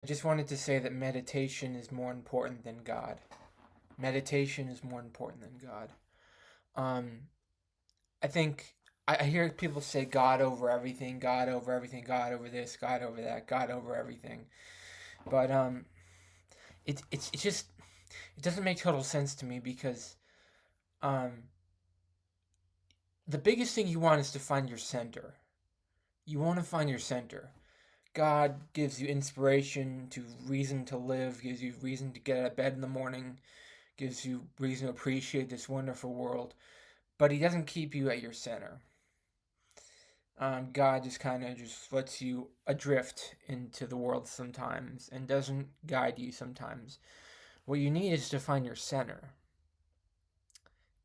I just wanted to say that meditation is more important than God. Meditation is more important than God. Um, I think I hear people say God over everything, God over everything, God over this, God over that, God over everything. But it's just it doesn't make total sense to me because um, the biggest thing you want is to find your center. You want to find your center. God gives you inspiration to reason to live, gives you reason to get out of bed in the morning, gives you reason to appreciate this wonderful world, but he doesn't keep you at your center. God just kind of just lets you adrift into the world sometimes and doesn't guide you sometimes. What you need is to find your center,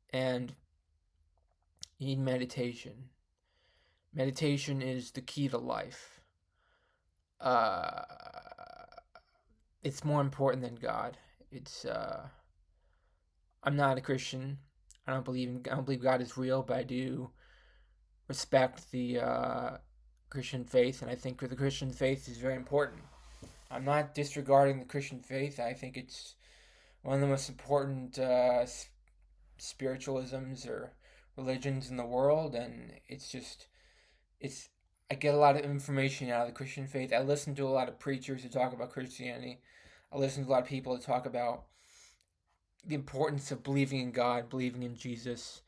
and you need meditation. Meditation is the key to life. Uh, it's more important than God. It's I'm not a Christian. I don't believe God is real, but I do respect the Christian faith, and I think the Christian faith is very important. I'm not disregarding the Christian faith. I think it's one of the most important spiritualisms or religions in the world, and it's. I get a lot of information out of the Christian faith. I listen to a lot of preachers who talk about Christianity. I listen to a lot of people who talk about the importance of believing in God, believing in Jesus,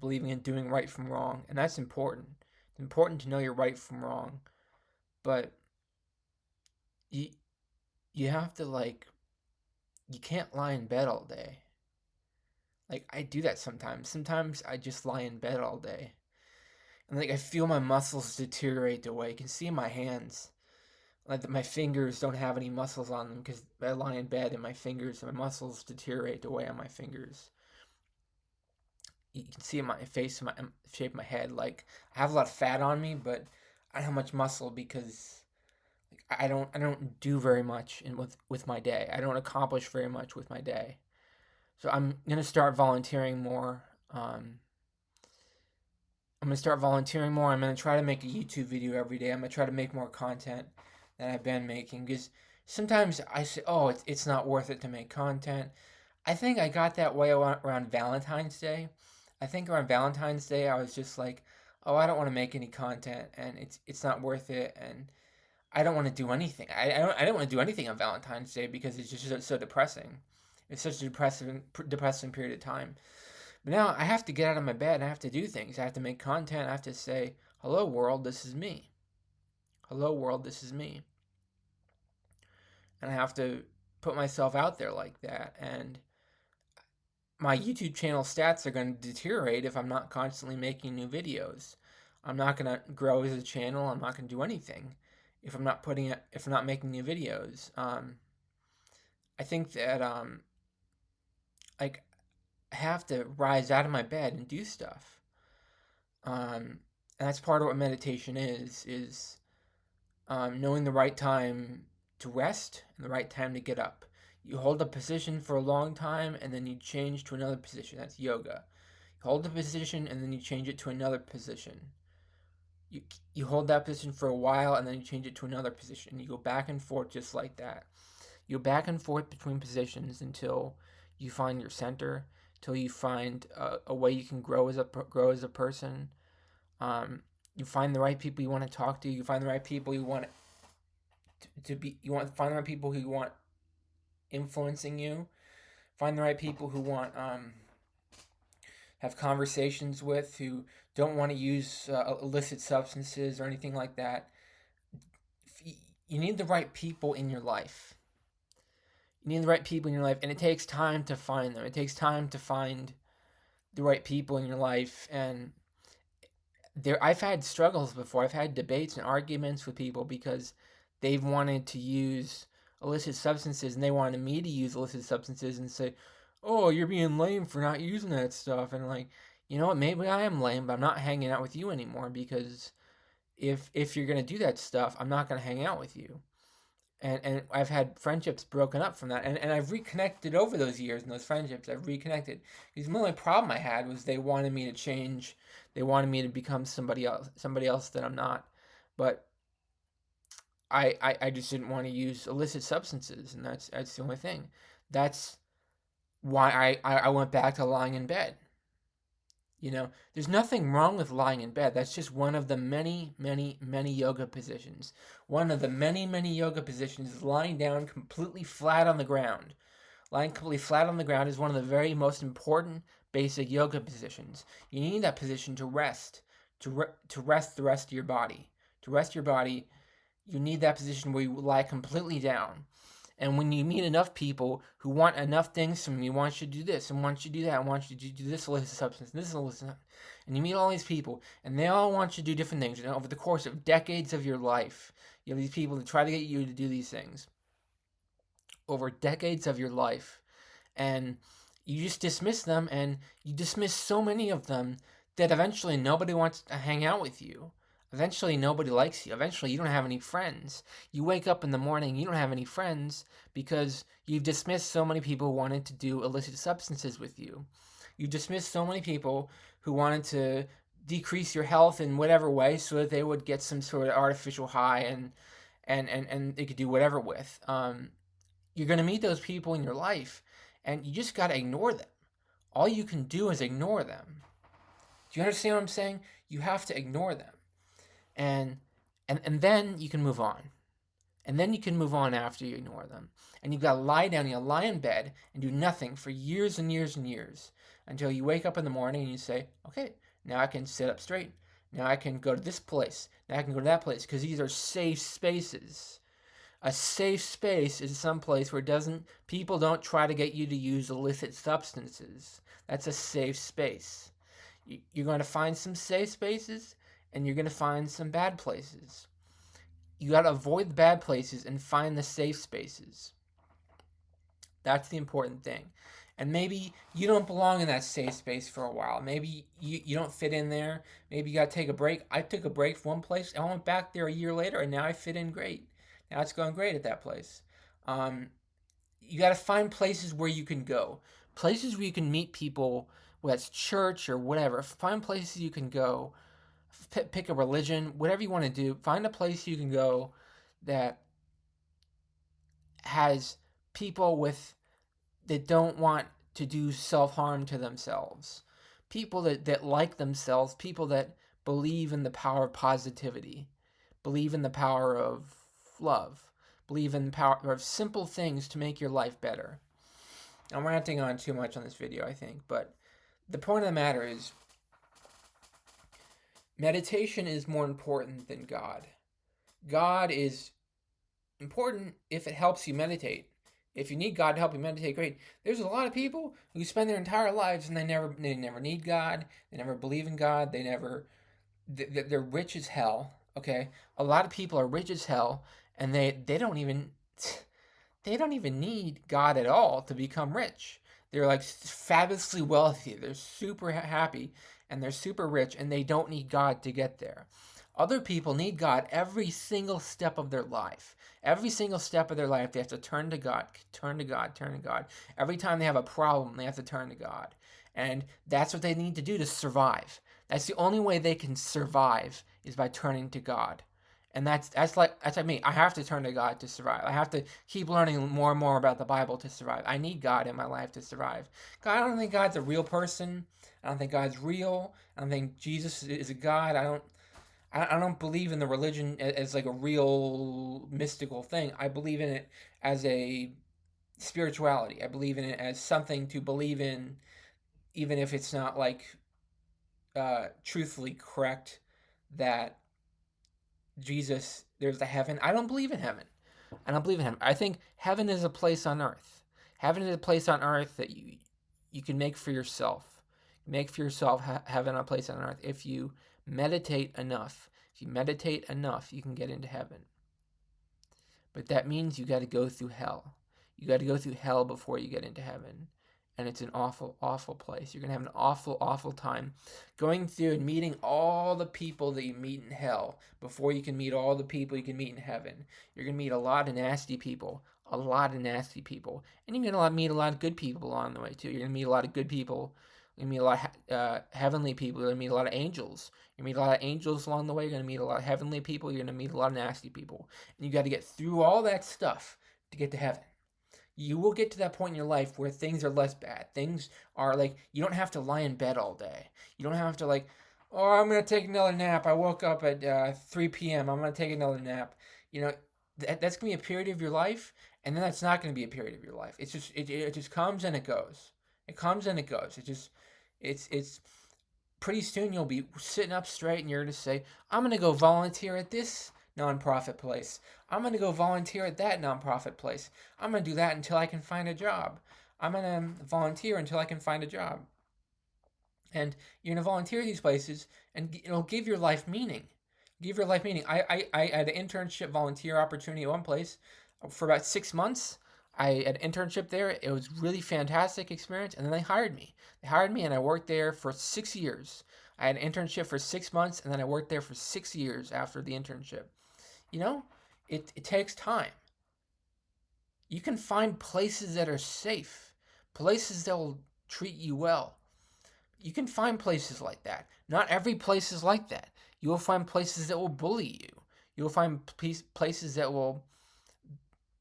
believing in doing right from wrong, and that's important. It's important to know your right from wrong, but you you have to you can't lie in bed all day. Like I do that sometimes. Sometimes I just lie in bed all day, and I feel my muscles deteriorate away. You can see my hands, like my fingers don't have any muscles on them because I lie in bed and my muscles deteriorate away on my fingers. You can see my face, my shape, of my head. Like I have a lot of fat on me, but I don't have much muscle because I don't do very much with my day. I don't accomplish very much with my day. So I'm gonna start volunteering more. I'm gonna start volunteering more. I'm gonna try to make a YouTube video every day. I'm gonna try to make more content than I've been making because sometimes I say, "Oh, it's not worth it to make content." I think I got that way around Valentine's Day. I think around Valentine's Day I was just like, "Oh, I don't want to make any content, and it's not worth it." And I don't want to do anything. I don't want to do anything on Valentine's Day because it's just so depressing. It's such a depressing period of time. But now I have to get out of my bed and I have to do things. I have to make content. I have to say, "Hello world, this is me. Hello world, this is me." And I have to put myself out there like that. And my YouTube channel stats are going to deteriorate if I'm not constantly making new videos. I'm not going to grow as a channel. I'm not going to do anything if I'm not making new videos. I think that like I have to rise out of my bed and do stuff. And that's part of what meditation is knowing the right time to rest and the right time to get up. You hold a position for a long time and then you change to another position. That's yoga. You hold the position and then you change it to another position. You, you hold that position for a while and then you change it to another position. You go back and forth just like that. You go back and forth between positions until you find your center, until you find a way you can grow as a person. You find the right people you want to talk to. You find the right people you want to be. You want to find the right people who want influencing you. Find the right people who want have conversations with, who don't want to use illicit substances or anything like that. You need the right people in your life. You need the right people in your life, and it takes time to find them. It takes time to find the right people in your life, and I've had struggles before. I've had debates and arguments with people because they've wanted to use illicit substances and they wanted me to use illicit substances and say, "Oh, you're being lame for not using that stuff." And like, you know what? Maybe I am lame, but I'm not hanging out with you anymore because if you're gonna do that stuff, I'm not gonna hang out with you. And I've had friendships broken up from that, and I've reconnected over those years and those friendships. I've reconnected because the only problem I had was they wanted me to change. They wanted me to become somebody else that I'm not. But I just didn't want to use illicit substances, and that's the only thing. That's why I went back to lying in bed. There's nothing wrong with lying in bed. That's just one of the many, many, many yoga positions. One of the many, many yoga positions is lying down completely flat on the ground. Lying completely flat on the ground is one of the very most important basic yoga positions. You need that position to rest, to rest the rest of your body. To rest your body, you need that position where you lie completely down. And when you meet enough people who want enough things from you, want you to do this and want you to do that, and want you to do this illicit substance, and this illicit substance, and you meet all these people, and they all want you to do different things. And over the course of decades of your life, you have these people that try to get you to do these things over decades of your life, and you just dismiss them, and you dismiss so many of them that eventually nobody wants to hang out with you. Eventually nobody likes you. Eventually you don't have any friends. You wake up in the morning, you don't have any friends because you've dismissed so many people who wanted to do illicit substances with you. You dismissed so many people who wanted to decrease your health in whatever way so that they would get some sort of artificial high and they could do whatever with. You're going to meet those people in your life, and you just got to ignore them. All you can do is ignore them. Do you understand what I'm saying? You have to ignore them. And then you can move on. And then you can move on after you ignore them. And you've got to lie down, you got to lie in bed and do nothing for years and years and years until you wake up in the morning and you say, okay, now I can sit up straight. Now I can go to this place. Now I can go to that place, because these are safe spaces. A safe space is some place where people don't try to get you to use illicit substances. That's a safe space. You're going to find some safe spaces, and you're going to find some bad places. You got to avoid the bad places and find the safe spaces. That's the important thing. And maybe you don't belong in that safe space for a while. Maybe you don't fit in there. Maybe you got to take a break. I took a break from one place. I went back there a year later, and now I fit in great. Now it's going great at that place. You got to find places where you can go. Places where you can meet people, whether it's church or whatever. Find places you can go. Pick a religion, whatever you want to do. Find a place you can go that has people that don't want to do self-harm to themselves. People that like themselves. People that believe in the power of positivity. Believe in the power of love. Believe in the power of simple things to make your life better. I'm ranting on too much on this video, I think, but the point of the matter is, meditation is more important than God. God is important if it helps you meditate. If you need God to help you meditate, great. There's a lot of people who spend their entire lives and they never need God. They never believe in God. They're rich as hell. Okay, a lot of people are rich as hell, and they don't even need God at all to become rich. They're like fabulously wealthy. They're super happy, and they're super rich, and they don't need God to get there. Other people need God every single step of their life. Every single step of their life, they have to turn to God, turn to God, turn to God. Every time they have a problem, they have to turn to God. And that's what they need to do to survive. That's the only way they can survive, is by turning to God. And that's like me. I have to turn to God to survive. I have to keep learning more and more about the Bible to survive. I need God in my life to survive. God, I don't think God's a real person. I don't think God's real. I don't think Jesus is a God. I don't believe in the religion as like a real mystical thing. I believe in it as a spirituality. I believe in it as something to believe in, even if it's not like truthfully correct that Jesus, there's a heaven. I don't believe in heaven. I don't believe in heaven. I think heaven is a place on earth. Heaven is a place on earth that you can make for yourself. Make for yourself heaven, a place on earth. If you meditate enough, you can get into heaven. But that means you got to go through hell. You got to go through hell before you get into heaven. And it's an awful, awful place. You're going to have an awful, awful time going through and meeting all the people that you meet in hell before you can meet all the people you can meet in heaven. You're going to meet a lot of nasty people. And you're going to meet a lot of good people along the way, too. You're going to meet a lot of good people You're going to meet a lot of heavenly people. You're going to meet a lot of angels. You're going to meet a lot of angels along the way. You're going to meet a lot of heavenly people. You're going to meet a lot of nasty people. And you got to get through all that stuff to get to heaven. You will get to that point in your life where things are less bad. Things are like, you don't have to lie in bed all day. You don't have to like, oh, I'm going to take another nap. I woke up at 3 p.m. I'm going to take another nap. You know, that's going to be a period of your life, and then that's not going to be a period of your life. It's just, it just comes and it goes. It comes and it goes. It's pretty soon you'll be sitting up straight and you're going to say, I'm going to go volunteer at this nonprofit place. I'm going to go volunteer at that nonprofit place. I'm going to do that until I can find a job. I'm going to volunteer until I can find a job. And you're going to volunteer at these places, and it'll give your life meaning. Give your life meaning. I had an internship volunteer opportunity at one place for about 6 months. I had an internship there. It was really fantastic experience, and then they hired me. They hired me, and I worked there for 6 years. I had an internship for 6 months, and then I worked there for 6 years after the internship. You know, it takes time. You can find places that are safe, places that will treat you well. You can find places like that. Not every place is like that. You will find places that will bully you. You will find places that will,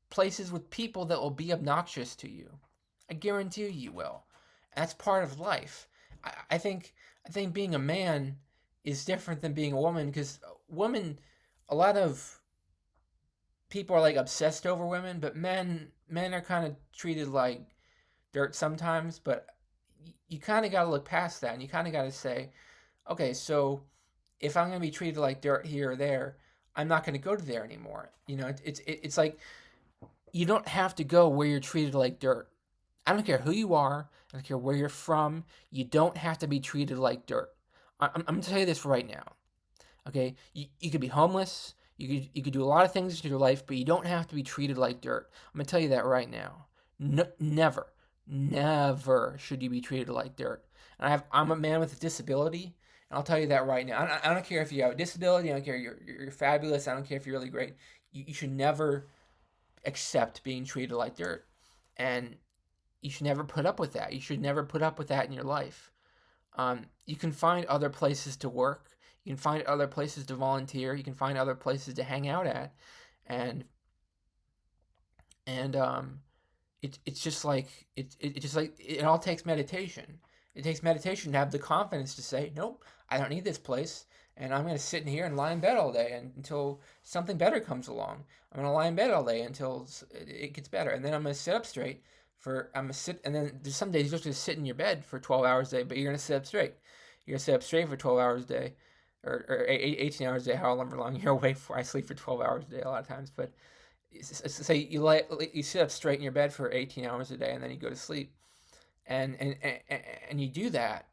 places with people that will be obnoxious to you. I guarantee you will. That's part of life. I think being a man is different than being a woman, because women, a lot of people are like obsessed over women, but men are kind of treated like dirt sometimes. But you kind of got to look past that, and you kind of got to say, okay, so if I'm going to be treated like dirt here or there, I'm not going to go to there anymore. You know, it's like, you don't have to go where you're treated like dirt. I don't care who you are. I don't care where you're from. You don't have to be treated like dirt. I'm going to tell you this right now. Okay, you could be homeless. You could do a lot of things in your life, but you don't have to be treated like dirt. I'm going to tell you that right now. No, never should you be treated like dirt. And I'm a man with a disability, and I'll tell you that right now. I don't care if you have a disability. I don't care you're fabulous. I don't care if you're really great. You should never accept being treated like dirt, and you should never put up with that. You should never put up with that in your life. You can find other places to work. You can find other places to volunteer. You can find other places to hang out at, and it's just like it all takes meditation. It takes meditation to have the confidence to say, nope, I don't need this place, and I'm going to sit in here and lie in bed all day until something better comes along. I'm going to lie in bed all day until it gets better, and then I'm going to sit up straight and then there's some days you're just going to sit in your bed for 12 hours a day, but you're going to sit up straight. You're going to sit up straight for 12 hours a day, or 18 hours a day, however long you're awake for. I sleep for 12 hours a day a lot of times, but say you sit up straight in your bed for 18 hours a day, and then you go to sleep, and you do that,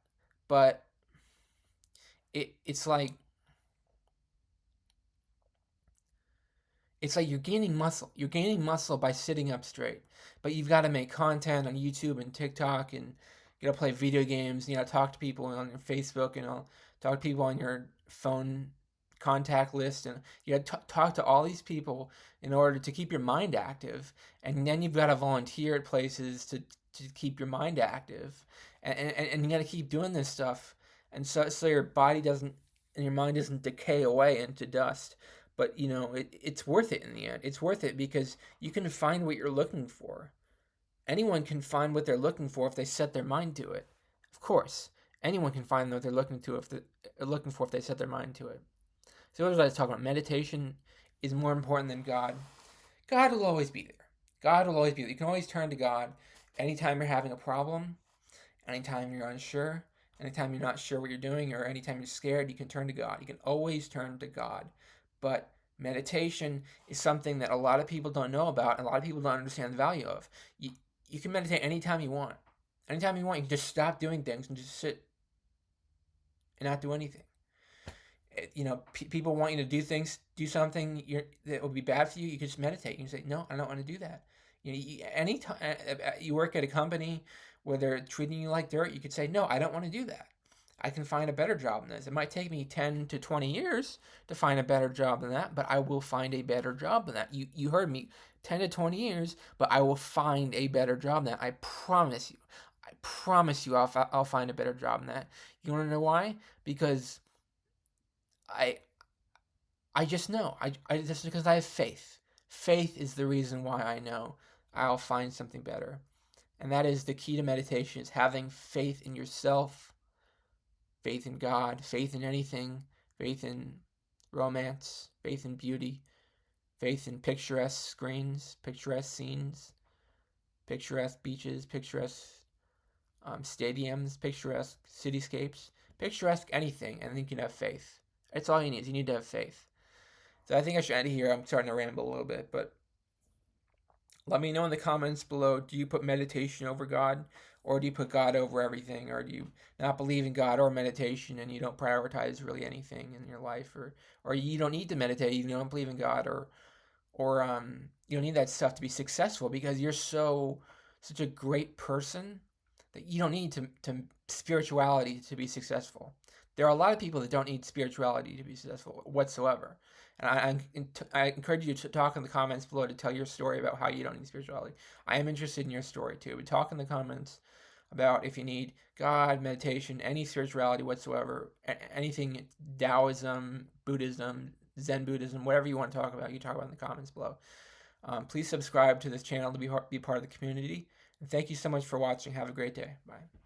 but it's like you're gaining muscle. You're gaining muscle by sitting up straight, but you've got to make content on YouTube and TikTok, and you got to play video games. You got to talk to people on your Facebook, and talk to people on your phone contact list, and you got to talk to all these people in order to keep your mind active. And then you've got to volunteer at places to keep your mind active, and you got to keep doing this stuff, and so your body doesn't and your mind doesn't decay away into dust. But you know, it's worth it in the end. It's worth it because you can find what you're looking for. Anyone can find what they're looking for if they set their mind to it. Of course, anyone can find what they're looking for if they set their mind to it. So what was I talking about? Meditation is more important than God. God will always be there. God will always be there. You can always turn to God anytime you're having a problem, anytime you're unsure, anytime you're not sure what you're doing, or anytime you're scared. You can turn to God. You can always turn to God. But meditation is something that a lot of people don't know about, and a lot of people don't understand the value of. You can meditate anytime you want. Anytime you want, you can just stop doing things and just sit and not do anything. You know, people want you to do something that will be bad for you. You can just meditate. You can say, no, I don't want to do that. You know, anytime you work at a company where they're treating you like dirt, you could say, no, I don't want to do that. I can find a better job than this. It might take me 10 to 20 years to find a better job than that, but I will find a better job than that. You heard me, 10 to 20 years, but I will find a better job than that. I promise you. I promise you I'll find a better job than that. You want to know why? Because I I just know. I just because I have faith. Faith is the reason why I know I'll find something better. And that is the key to meditation, is having faith in yourself, faith in God, faith in anything, faith in romance, faith in beauty, faith in picturesque screens, picturesque scenes, picturesque beaches, picturesque stadiums, picturesque cityscapes, picturesque anything, and then you can have faith. That's all you need. You need to have faith. So I think I should end here. I'm starting to ramble a little bit, but let me know in the comments below, do you put meditation over God? Or do you put God over everything? Or do you not believe in God or meditation and you don't prioritize really anything in your life? Or you don't need to meditate, you don't believe in God, or you don't need that stuff to be successful because you're such a great person that you don't need to spirituality to be successful. There are a lot of people that don't need spirituality to be successful whatsoever. And I encourage you to talk in the comments below to tell your story about how you don't need spirituality. I am interested in your story too. But talk in the comments about if you need God, meditation, any spirituality whatsoever, anything Taoism, Buddhism, Zen Buddhism, whatever you want to talk about, you talk about in the comments below. Please subscribe to this channel to be part of the community. And thank you so much for watching. Have a great day. Bye.